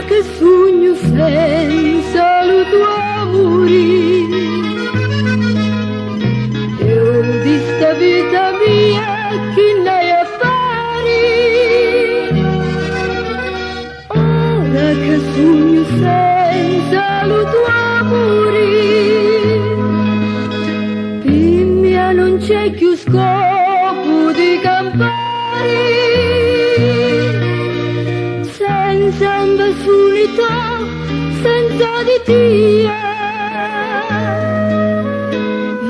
Che sogno senza lo tuo amore, io di sta vita mia che ne hai a fare. Ora che sogno senza lo tuo amore, per me non c'è più scopo di campare. Senza unità, senza di te,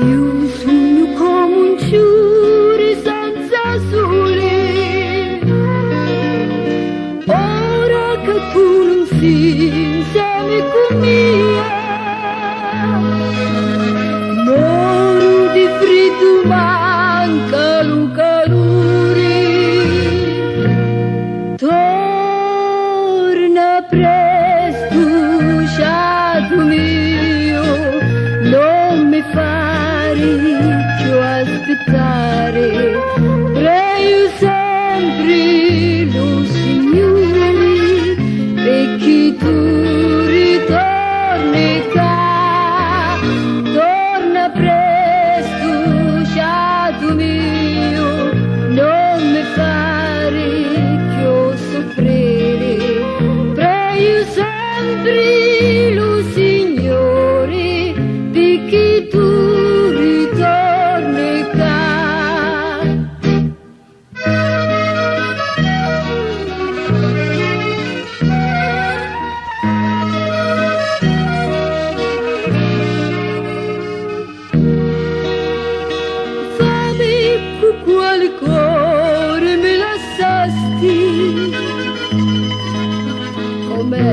io sogno come un fiore senza sole. Ora che tu non sei insieme con me, moro di freddo, manca lo calore. Presto, sciato mio, non mi fare più aspettare, prego sempre lo Signore, perché tu ritorni qua, torna presto, sciato mio, non mi fare più soffrire. Sempre lo Signore, perché tu ritorni qua. Fammi con quale cuore me lasciasti, come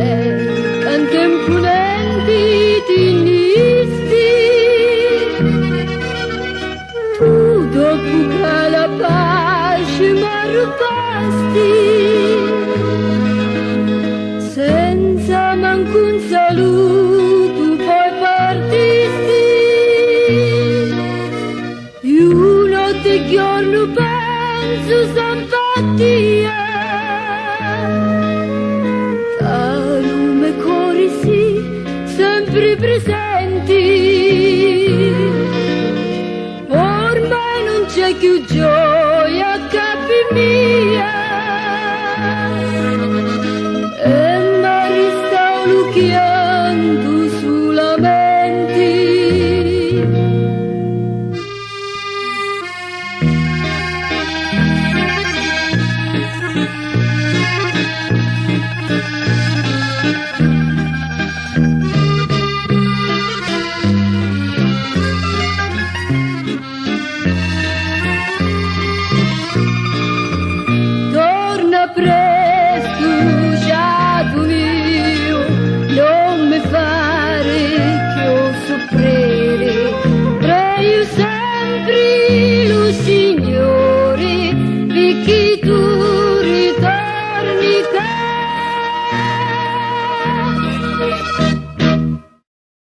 tanti imponenti tinisti, tu dopo che la pace m'arrupasti, senza manco un saluto poi partisti. Io notte e giorno penso simpatia, sempre presenti, ormai non c'è più gioia a capi mia, e mi resta un pianto solamente. Presto, sciato mio, non mi fare più soffrire, prego sempre lo Signore, perché tu